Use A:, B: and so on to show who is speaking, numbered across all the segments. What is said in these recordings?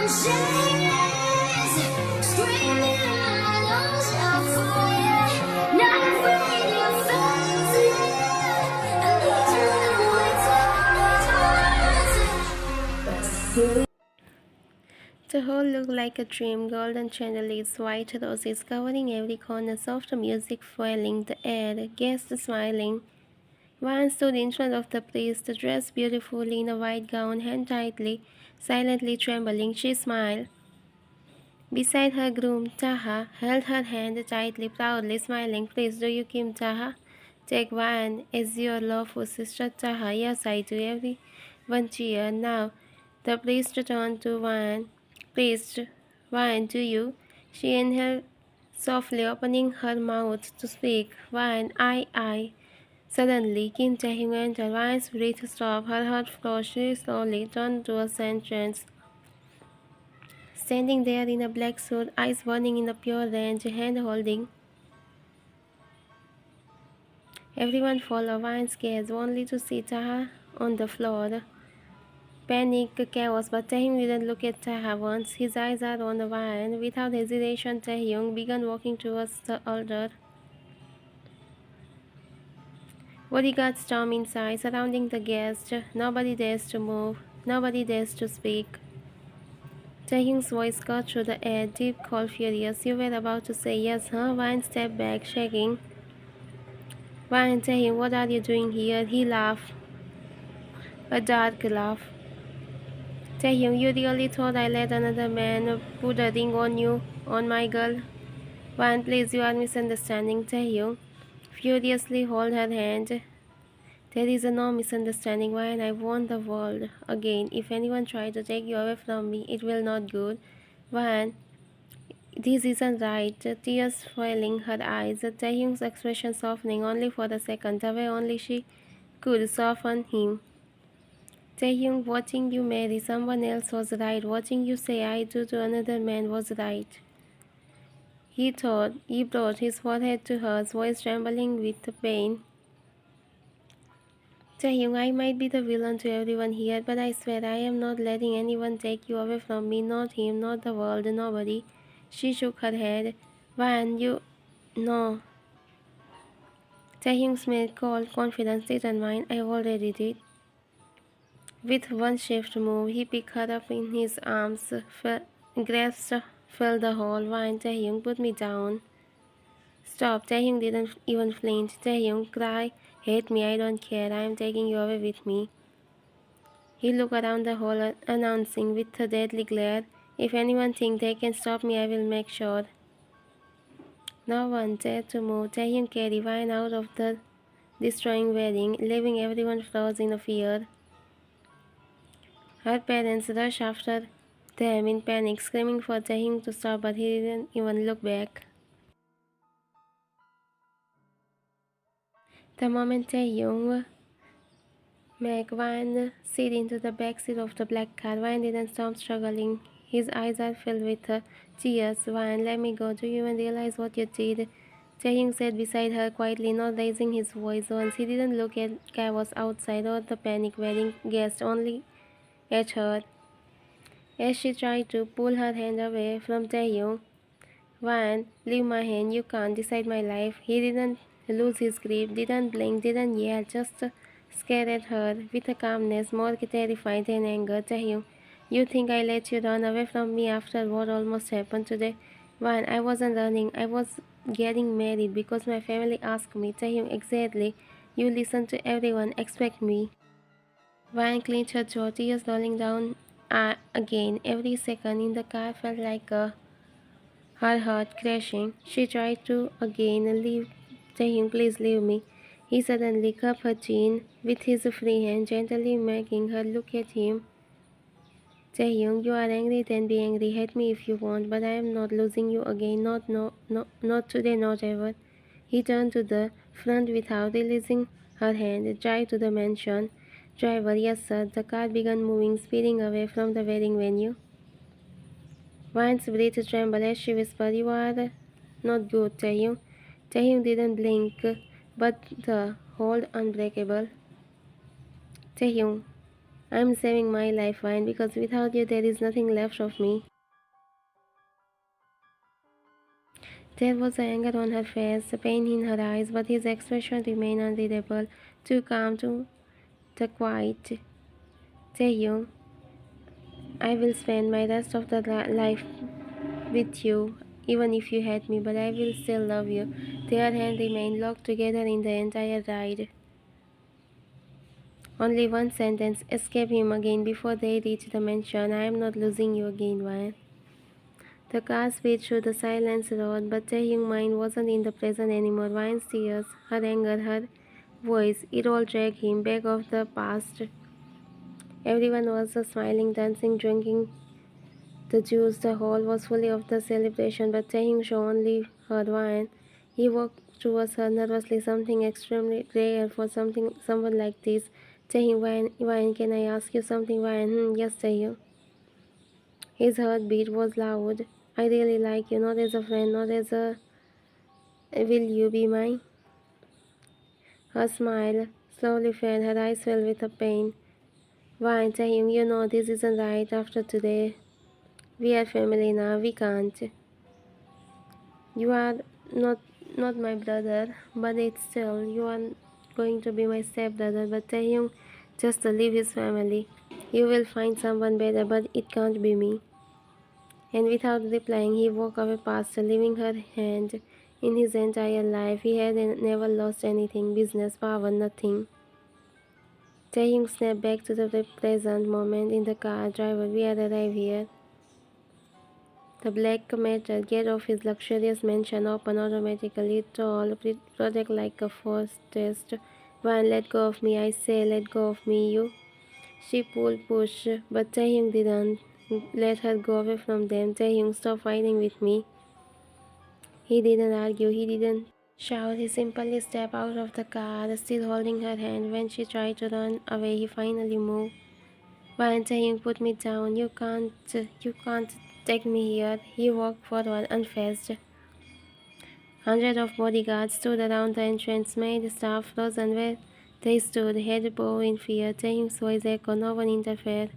A: The whole looked like a dream, golden chandeliers, white roses covering every corner, soft music filling the air, guests smiling. Vine stood in front of the priest, dressed beautifully in a white gown, hand tightly, silently trembling. She smiled. Beside her groom, Taha held her hand tightly, proudly smiling. Please, do you Kim Taha? Take Vine as your lawful sister Taha. Yes, I do. Everyone cheered. Now, the priest turned to Vine. Priest, Vine, do you? She inhaled softly, opening her mouth to speak. Vine, I. Suddenly, Kim Taehyung entered. Vine's breath stopped. Her heart flushed. She slowly turned towards the entrance. Standing there in a black suit, eyes burning in the pure range, hand holding. Everyone followed Vine's gaze, only to see Taha on the floor. Panic, chaos, but Taehyung didn't look at Taha once. His eyes are on the Vine. Without hesitation, Taehyung began walking towards the altar. Bodyguards stormed inside, surrounding the guest. Nobody dares to move. Nobody dares to speak. Taehyung's voice cut through the air, deep, cold, furious. You were about to say yes, huh? Vine stepped back, shaking. Vine, Taehyung, what are you doing here? He laughed. A dark laugh. Taehyung, you really thought I let another man put a ring on you, on my girl? Vine, please, you are misunderstanding. Taehyung furiously hold her hand. There is no misunderstanding. Vine, I want the world. Again, if anyone tries to take you away from me, it will not good. Vine, this isn't right. Tears filling her eyes. Taehyung's expression softening only for a second, the way only she could soften him. Taehyung, watching you marry someone else was right. Watching you say I do to another man was right. He brought his forehead to hers, voice trembling with pain. Taehyung, I might be the villain to everyone here, but I swear I am not letting anyone take you away from me. Not him, not the world, nobody. She shook her head. Van, you... No. Taehyung smiled cold confidence. Didn't mind. I already did. With one swift move, he picked her up in his arms, grasped, filled the whole. Van, Taehyung, put me down. Stop. Taehyung didn't even flinch. Taehyung, cry. Hate me, I don't care. I am taking you away with me. He looked around the hall, announcing with a deadly glare, if anyone thinks they can stop me, I will make sure. No one dared to move. Taehyung carried Vine out of the destroying wedding, leaving everyone frozen in fear. Her parents rushed after them in panic, screaming for Taehyung to stop, but he didn't even look back. The moment Taehyung made Vine sit into the back seat of the black car, Vine didn't stop struggling. His eyes are filled with tears. Vine, let me go. Do you even realize what you did? Taehyung sat beside her quietly, not raising his voice once. He didn't look at chaos outside or the panic wedding guests, only at her. As she tried to pull her hand away from Taehyung, Vine, leave my hand. You can't decide my life. He didn't lose his grip, didn't blink, didn't yell, just stared at her with a calmness more terrifying than anger. Taehyung, you think I let you run away from me after what almost happened today? Vine, I wasn't running. I was getting married because my family asked me. Taehyung, exactly. You listen to everyone. Expect me. Vine clenched her jaw, tears rolling down again. Every second in the car felt like her heart crashing. She tried to again leave Taehyung, please leave me. He suddenly cupped her chin with his free hand, gently making her look at him. Taehyung, you are angry, then be angry. Hate me if you want, but I am not losing you again. Not today, not ever. He turned to the front without releasing her hand. Drive to the mansion. Driver, yes sir. The car began moving, speeding away from the wedding venue. Vine's breath trembled as she whispered, you are not good, Taehyung. Taehyung didn't blink, but the hold unbreakable. Taehyung, I'm saving my life, Wine, because without you there is nothing left of me. There was anger on her face, pain in her eyes, but his expression remained unreadable, too calm, too quiet. Taehyung, I will spend my rest of the life with you, even if you hate me, but I will still love you. Their hands remained locked together in the entire ride. Only one sentence escaped him again before they reached the mansion. I am not losing you again, Ryan. The car speed through the silence road, but Taehyung's mind wasn't in the present anymore. Ryan's tears, her anger, her voice, it all dragged him back of the past. Everyone was smiling, dancing, drinking the juice. The hall was full of the celebration, but Taehyung saw only her Ryan. He walked towards her nervously, something extremely rare for someone like this. Taehyung, Ryan, can I ask you something, Ryan? Yes, Taehyung. His heartbeat was loud. I really like you, not as a friend, not as a will you be mine? Her smile slowly faded, her eyes filled with a pain. Why, Taehyung, you know this isn't right after today. We are family now, we can't. You are not not my brother, but it's still, you are going to be my stepbrother. But Taehyung, just to leave his family. You will find someone better, but it can't be me. And without replying, he walked away past her, leaving her hand. In his entire life, he had never lost anything, business, power, nothing. Taehyung snapped back to the present moment in the car. Driver, we are arrived here. The black matter gate of his luxurious mansion opened automatically. Tall, project like a force test. One, let go of me, I say, let go of me, you. She pulled, pushed, but Taehyung didn't let her go away from them. Taehyung, stop fighting with me. He didn't argue, he didn't shout. He simply stepped out of the car, still holding her hand. When she tried to run away, he finally moved. Why, Taehyung, put me down. You can't take me here. He walked forward, unfazed. Hundreds of bodyguards stood around the entrance, made staff frozen where they stood, head bowed in fear. Taehyung's voice echoed, no one interfered.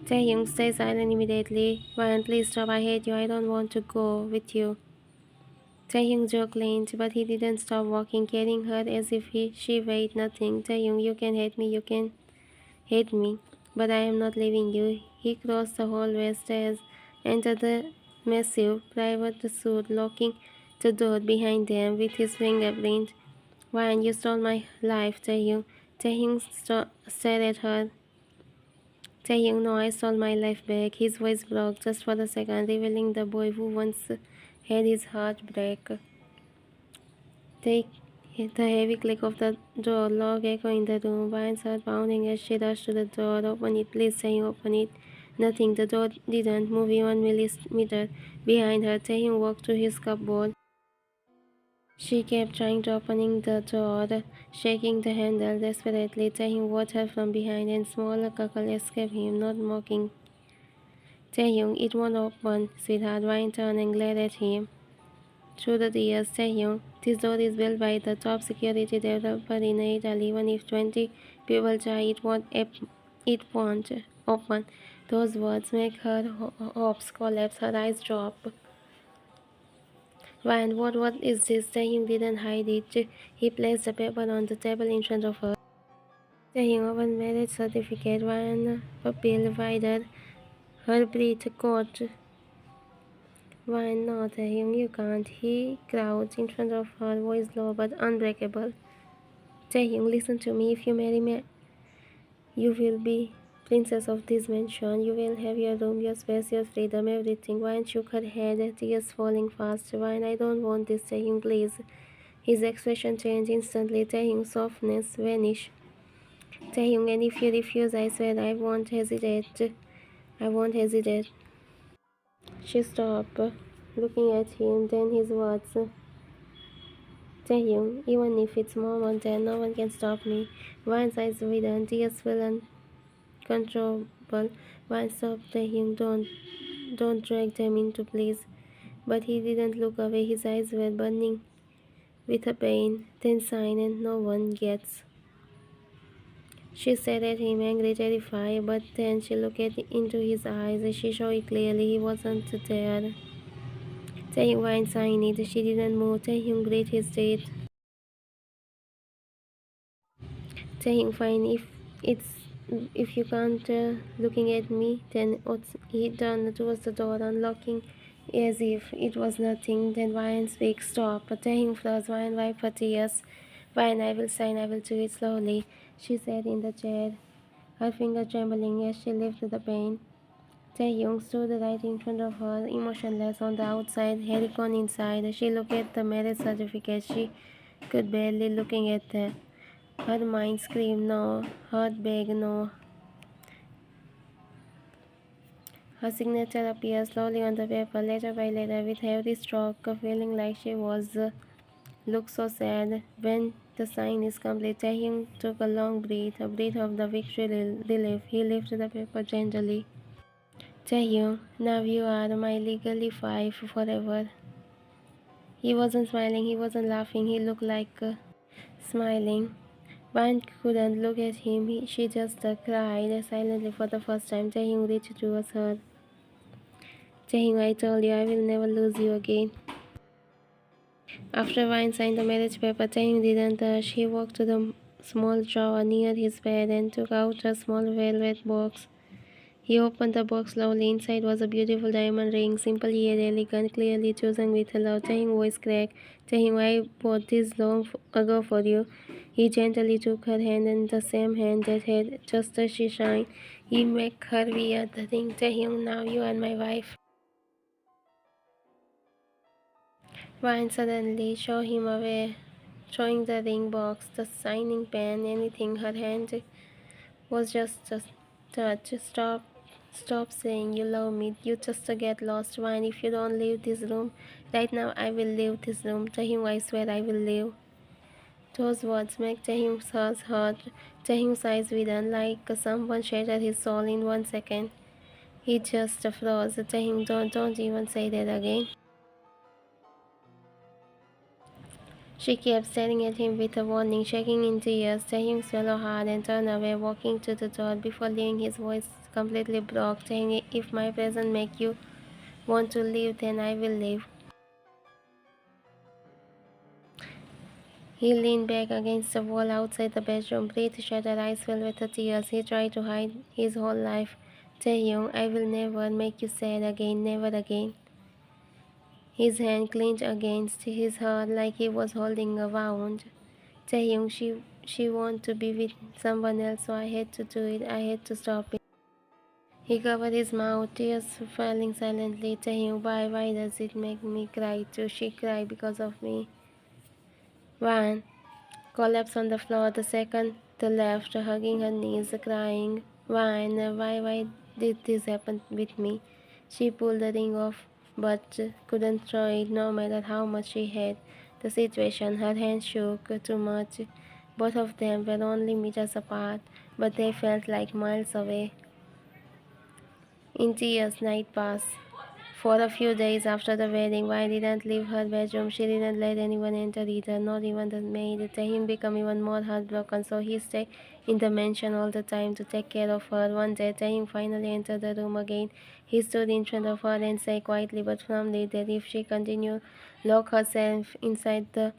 A: Taehyung, stay silent immediately. Ryan, please stop. I hate you. I don't want to go with you. Taehyung joked leaned, but he didn't stop walking, carrying her as if she weighed nothing. Taehyung, you can hate me, you can hate me, but I am not leaving you. He crossed the hallway stairs, entered the massive private suite, locking the door behind them with his fingerprint. Ryan, you stole my life, Taehyung. Taehyung stared at her. Taehyung, no, I stole my life back. His voice broke just for a second, revealing the boy who once had his heart break. The, the heavy click of the door lock echoed in the room. Ryan's heart pounding as she rushed to the door. Open it, please, Taehyung, open it. Nothing. The door didn't move even millimeter behind her. Taehyung walked to his cupboard. She kept trying to opening the door, shaking the handle desperately. Taehyung watched her from behind, and small cackle escaped him, not mocking. Taehyung, it won't open, sweetheart. Ryan turned and glared at him. Through the years, Taehyung, this door is built by the top security developer in Italy. Even if 20 people try, it won't open. Those words make her hopes collapse, her eyes drop. Ryan, what is this? Taehyung didn't hide it. He placed the paper on the table in front of her. Taehyung opened marriage certificate. Ryan appealed wider. Her breath caught. Why not, Taehyung? You can't. He crouched in front of her, voice low but unbreakable. Taehyung, listen to me. If you marry me, you will be princess of this mansion. You will have your room, your space, your freedom, everything. Ryan shook her head, tears falling fast. Ryan, I don't want this, Taehyung, please. His expression changed instantly. Taehyung's softness vanished. Taehyung, and if you refuse, I swear I won't hesitate. I won't hesitate. She stopped, looking at him. Then his words. Taehyung, even if it's moment, then no one can stop me. Ryan's eyes widened, tears fell uncontrollable. Ryan stopped Taehyung, don't drag them into, please. But he didn't look away. His eyes were burning with a pain. Then sign, and no one gets. She stared at him, angry, terrified, but then she looked into his eyes. She saw it clearly. He wasn't there. Taehyung went silent. She didn't move. Taehyung grit his teeth. Taehyung, fine. It's if you can't looking at me, then he turned towards the door, unlocking as if it was nothing. Then Ryan speaks, stop. But Taehyung froze. Ryan wiped her tears. Ryan, I will sign. I will do it slowly. She sat in the chair, her finger trembling as she lifted the pain. Taehyung stood right in front of her, emotionless on the outside, Harry inside. She looked at the marriage certificate. She could barely looking at that. Her mind screamed no, heart begged no. Her signature appeared slowly on the paper, letter by letter, with every stroke, feeling like she was looked so sad. When the sign is complete, Taehyung took a long breath, a breath of the victory relief. He lifted the paper gently. Taehyung, now you are my legally wife forever. He wasn't smiling, he wasn't laughing, he looked like smiling. Van couldn't look at him, she just cried silently for the first time. Taehyung reached towards her. Taehyung, I told you I will never lose you again. After Vine signed the marriage paper, Taehyung didn't rush. He walked to the small drawer near his bed and took out a small velvet box. He opened the box slowly. Inside was a beautiful diamond ring, simple yet elegant, clearly chosen with love. Taehyung voice cracked. Taehyung, I bought this long ago for you. He gently took her hand, and the same hand that had just as she shined. He made her wear the ring. Taehyung, now you are my wife. Ryan suddenly showed him away, showing the ring box, the signing pen, anything. Her hand was just a touch. Stop saying you love me. You just get lost. Ryan, if you don't leave this room right now, I will leave this room. Taehyung, I swear I will leave. Those words make Taehyung's heart hurt. Taehyung's eyes widened like someone shattered his soul in 1 second. He just froze. Taehyung, don't even say that again. She kept staring at him with a warning, shaking in tears. Taehyung swallowed hard and turned away, walking to the door. Before leaving, his voice completely broke. Taehyung, if my presence make you want to leave, then I will leave. He leaned back against the wall outside the bedroom, breath shattered, eyes filled with tears. He tried to hide his whole life. Taehyung, I will never make you sad again, never again. His hand clenched against his heart like he was holding a wound. Taehyung, she wanted to be with someone else, so I had to do it. I had to stop it. He covered his mouth, tears falling silently. Taehyung, why does it make me cry too? She cried because of me. Van collapsed on the floor the second the left, hugging her knees, crying. Why did this happen with me? She pulled the ring off, but couldn't throw it no matter how much she had. The situation, her hands shook too much. Both of them were only meters apart, but they felt like miles away. In tears, night passed. For a few days after the wedding, Vi didn't leave her bedroom. She didn't let anyone enter either, not even the maid. Taehyung became even more heartbroken, so he stayed in the mansion all the time to take care of her. One day, Taehyung finally entered the room again. He stood in front of her and said quietly but firmly that if she continued lock herself inside the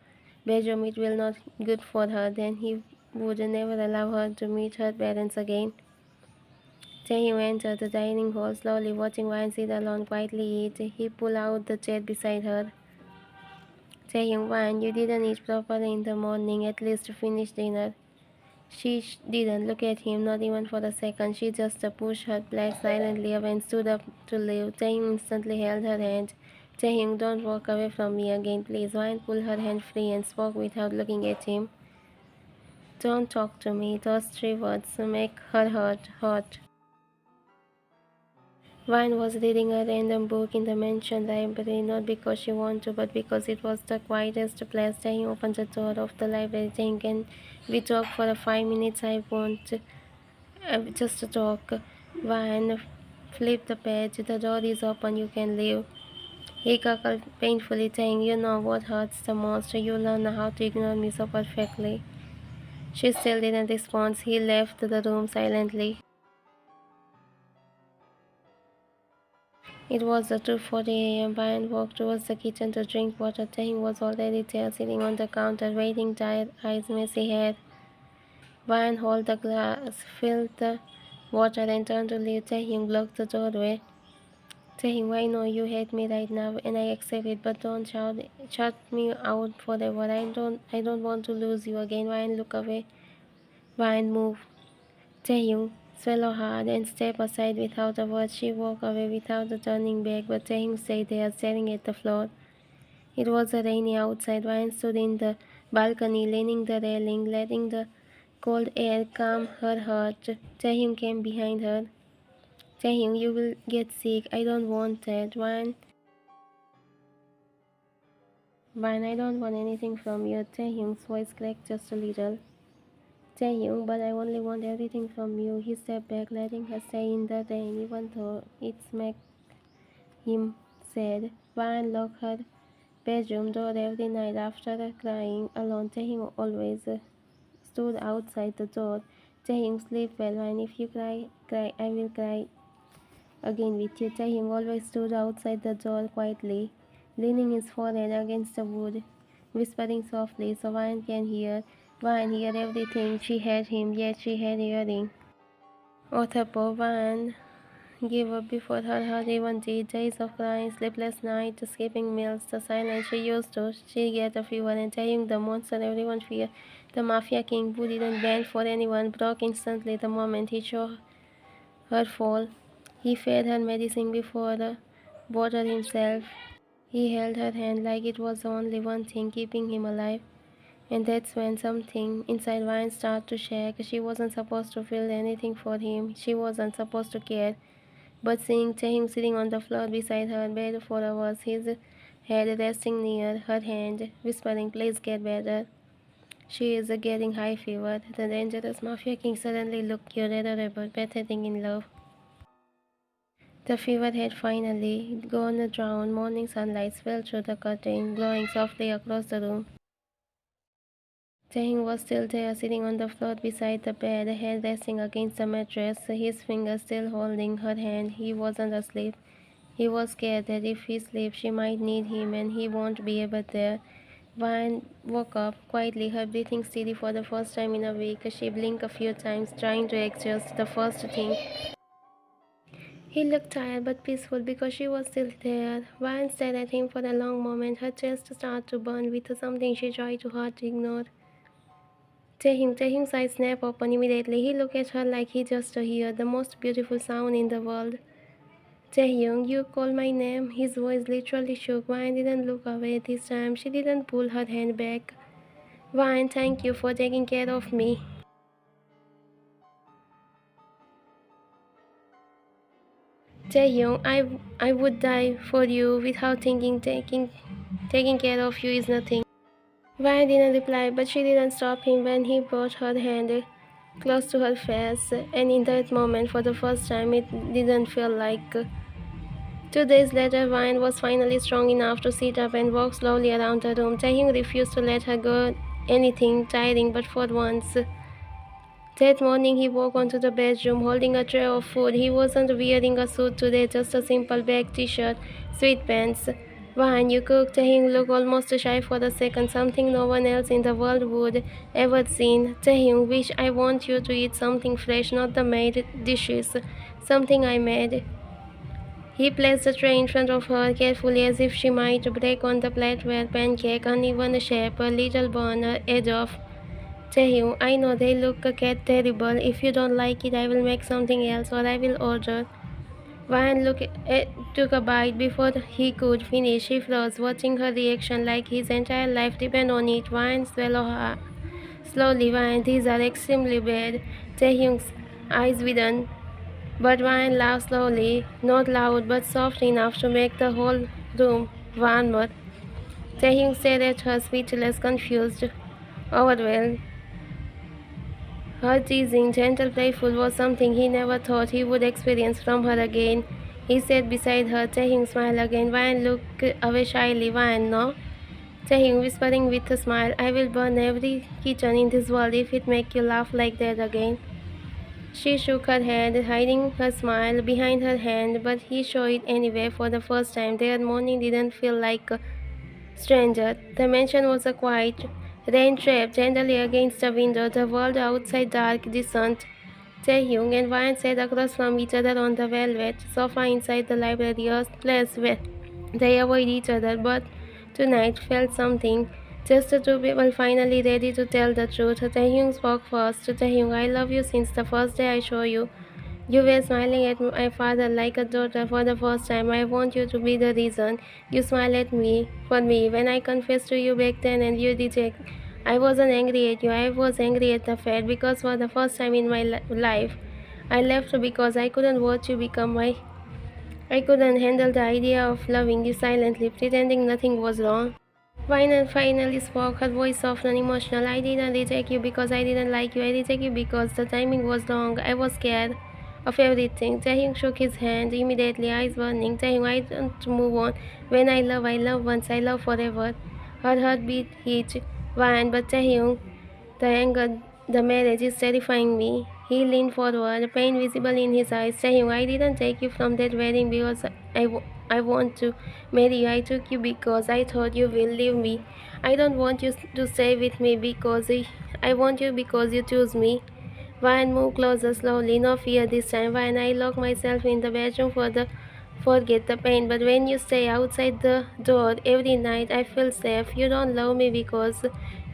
A: bedroom, it will not good for her. Then he would never allow her to meet her parents again. Taehyung entered the dining hall slowly, watching Wine sit alone quietly eat. He pulled out the chair beside her. Taehyung, Wine, you didn't eat properly in the morning, at least finish dinner. She didn't look at him, not even for a second. She just pushed her plate silently away and stood up to leave. Taehyung instantly held her hand. Taehyung, don't walk away from me again, please. Wine pulled her hand free and spoke without looking at him. Don't talk to me. Those three words make her heart hot. Vine was reading a random book in the mansion library, not because she wanted to, but because it was the quietest place. He opened the door of the library, saying, can we talk for 5 minutes? I want just to talk. Vine flipped the page. The door is open, you can leave. He cackled painfully, saying, you know what hurts the most? You learn how to ignore me so perfectly. She still didn't respond. He left the room silently. It was the 2:40 a.m. Brian walked towards the kitchen to drink water. Taehyung was already there, sitting on the counter, waiting, tired eyes, messy hair. Brian held the glass, filled the water, and turned to leave. Taehyung blocked the doorway. Taehyung, I know you hate me right now, and I accept it, but don't shut me out forever. I don't want to lose you again. Brian, look away. Brian, move. Taehyung, swallow hard and step aside without a word. She walked away without turning back, but Taehyung stayed there, staring at the floor. It was rainy outside. Ryan stood in the balcony, leaning the railing, letting the cold air calm her heart. Taehyung came behind her. Taehyung, you will get sick. I don't want that. Ryan, I don't want anything from you. Taehyung's voice cracked just a little. Taehyung, but I only want everything from you. He stepped back, letting her stay in the rain, even though it smacked him sad. Ryan locked her bedroom door every night after crying alone. Taehyung always stood outside the door. Taehyung, sleep well, and if you cry, I will cry again with you. Taehyung always stood outside the door quietly, leaning his forehead against the wood, whispering softly so Ryan can hear. Ryan heard everything. She had him, yet she had hearing. Otherpo, Ryan gave up before her heart even did. Days of crying, sleepless nights, skipping meals, the silence she used to. She get a fever and Taehyung, the monster everyone feared. The Mafia King who didn't bend for anyone broke instantly the moment he saw her fall. He fed her medicine before the water himself. He held her hand like it was the only one thing keeping him alive. And that's when something inside Ryan started to shake. She wasn't supposed to feel anything for him. She wasn't supposed to care. But seeing him sitting on the floor beside her bed for hours, his head resting near her hand, whispering, please get better. She is getting high fever. The dangerous Mafia King suddenly looked irreparable, pathetic in love. The fever had finally gone down. Morning sunlight fell through the curtain, glowing softly across the room. Taehyung was still there, sitting on the floor beside the bed, head resting against the mattress, his fingers still holding her hand. He wasn't asleep. He was scared that if he sleeps, she might need him and he won't be able there. Vine woke up quietly, her breathing steady for the first time in a week. She blinked a few times, trying to adjust the first thing. He looked tired but peaceful because she was still there. Vine stared at him for a long moment. Her chest started to burn with something she tried too hard to ignore. Taehyung's eyes snapped open immediately. He looked at her like he just heard the most beautiful sound in the world. Taehyung, you called my name? His voice literally shook. Vine didn't look away this time. She didn't pull her hand back. Vine, thank you for taking care of me. Taehyung, I would die for you without thinking taking care of you is nothing. Vine didn't reply, but she didn't stop him when he brought her hand close to her face, and in that moment, for the first time, it didn't feel like 2 days later, Vine was finally strong enough to sit up and walk slowly around the room. Taehyung refused to let her go anything tiring, but for once. That morning, he walked onto the bedroom holding a tray of food. He wasn't wearing a suit today, just a simple black t-shirt, sweatpants. Vine, you cooked? Taehyung looked almost shy for a second, something no one else in the world would ever seen. Taehyung, wish I want you to eat something fresh, not the made dishes. Something I made. He placed the tray in front of her carefully as if she might break on the flatware pancake, uneven shape, a little burn edge off. Taehyung, I know they look terrible. If you don't like it, I will make something else or I will order. Took a bite before he could finish. He froze, watching her reaction like his entire life depended on it. Vine swallowed slowly. Vine, these are extremely bad. Taehyung's eyes widened. But Vine laughed slowly, not loud but soft enough to make the whole room warmer. Taehyung stared at her, speechless, confused, overwhelmed. Her teasing, gentle, playful was something he never thought he would experience from her again. He sat beside her. Taehyung smiled again. Vine looked away shyly. Vine, no? Taehyung whispering with a smile, I will burn every kitchen in this world if it make you laugh like that again. She shook her head, hiding her smile behind her hand, but he showed it anyway for the first time. Their morning didn't feel like a stranger. The mansion was a quiet, rain-trapped gently against the window, the world outside dark, distant. Taehyung and Ryan sat across from each other on the velvet sofa inside the library, a place where they avoid each other, but tonight felt something. Just the two people finally ready to tell the truth. Taehyung spoke first. Taehyung, I love you since the first day I saw you. You were smiling at my father like a daughter for the first time. I want you to be the reason you smile at me for me. When I confessed to you back then and you reject, I wasn't angry at you. I was angry at the fact because for the first time in my life, I left because I couldn't watch you become my. I couldn't handle the idea of loving you silently, pretending nothing was wrong. Vina finally spoke, her voice soft and emotional. I didn't reject you because I didn't like you. I rejected you because the timing was wrong. I was scared of everything. Taehyung shook his hand immediately, eyes burning. Taehyung, I don't move on. When I love once, I love forever. Her heartbeat hit Van, but Taehyung, the anger, the marriage is terrifying me. He leaned forward, pain visible in his eyes. Taehyung, I didn't take you from that wedding because I want to marry you. I took you because I thought you will leave me. I don't want you to stay with me because I want you because you choose me. Ryan moved closer slowly, no fear this time. Ryan, I lock myself in the bedroom for the forget the pain. But when you stay outside the door every night, I feel safe. You don't love me because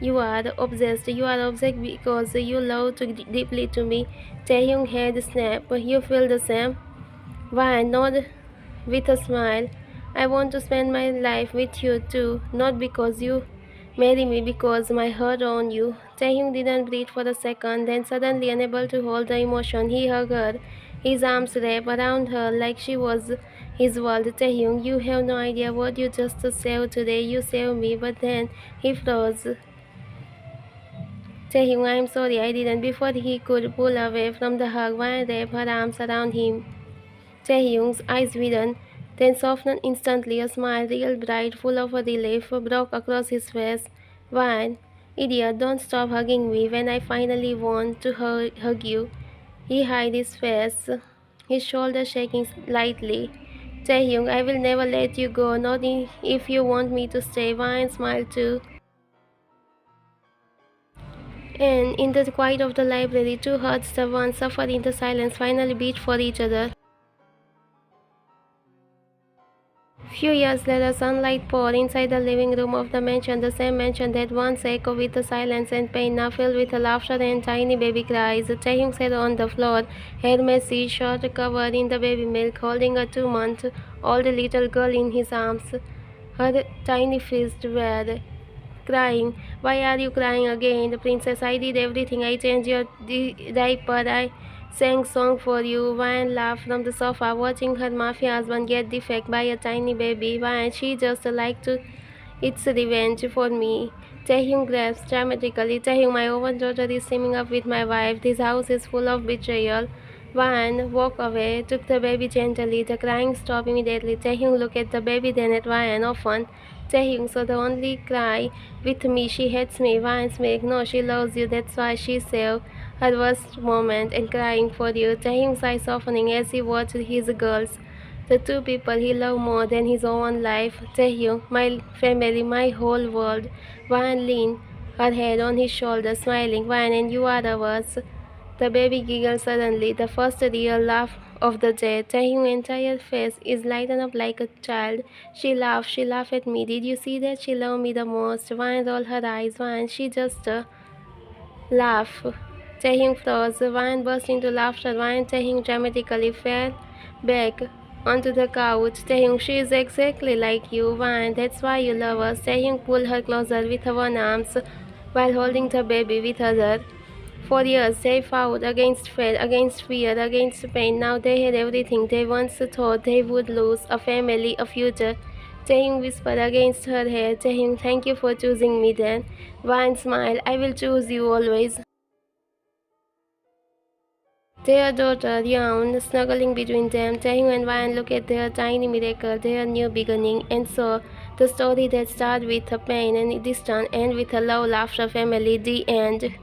A: you are obsessed. You are obsessed because you love too deeply to me. Taehyung head snap. You feel the same? Ryan nodded with a smile. I want to spend my life with you too, not because you marry me, because my heart on you. Taehyung didn't breathe for a second, then suddenly unable to hold the emotion, he hugged her, his arms wrapped around her like she was his world. Taehyung, you have no idea what you just saved today. You saved me, but then he froze. Taehyung, I'm sorry I didn't. Before he could pull away from the hug, Van wrapped her arms around him. Taehyung's eyes widened, then softened instantly. A smile, real bright, full of a relief, broke across his face. Why, idiot, don't stop hugging me when I finally want to hug you. He hid his face, his shoulders shaking slightly. Taehyung, I will never let you go, not if you want me to stay. Wine smiled too. And in the quiet of the library, two hearts, the one suffered in the silence, finally beat for each other. Few years later, sunlight poured inside the living room of the mansion, the same mansion that once echoed with the silence and pain, now filled with laughter and tiny baby cries. Taehyung sat on the floor, hair messy, shirt covered in the baby milk, holding a 2-month-old little girl in his arms. Her tiny fists were crying. Why are you crying again? The princess, I did everything. I changed your diaper. I sang song for you. Ryan laughed from the sofa, watching her mafia husband get defected by a tiny baby. Ryan, she just liked to it's revenge for me. Taehyung grasps dramatically. Taehyung, my own daughter is teaming up with my wife. This house is full of betrayal. Ryan walked away, took the baby gently. The crying stopped immediately. Taehyung looked at the baby, then at Ryan. Often, Taehyung, so the only cry with me. She hates me. Ryan smiled. No, she loves you. That's why she saved her worst moment and crying for you. Taehyung's eyes softening as he watched his girls. The two people he loved more than his own life. Taehyung, my family, my whole world. Ryan leaned her head on his shoulder, smiling. Ryan, and you are ours. The baby giggled suddenly, the first real laugh of the day. Taehyung's entire face is lightened up like a child. She laughed at me. Did you see that? She loved me the most. Ryan rolled her eyes. Ryan, she just laugh. Taehyung froze. Ryan burst into laughter. Ryan Taehyung dramatically fell back onto the couch. Taehyung, she is exactly like you. Ryan, that's why you love us. Taehyung pulled her closer with her one arm while holding the baby with other. For years they fought against fear, against pain. Now they had everything they once thought they would lose, a family, a future. Taehyung whispered against her head. Taehyung, thank you for choosing me then. Ryan smiled. I will choose you always. Their daughter, Yeon, snuggling between them, Taehyung and Ryan look at their tiny miracle, their new beginning, and so the story that started with a pain and distance ends with a love, laughter, family, the end.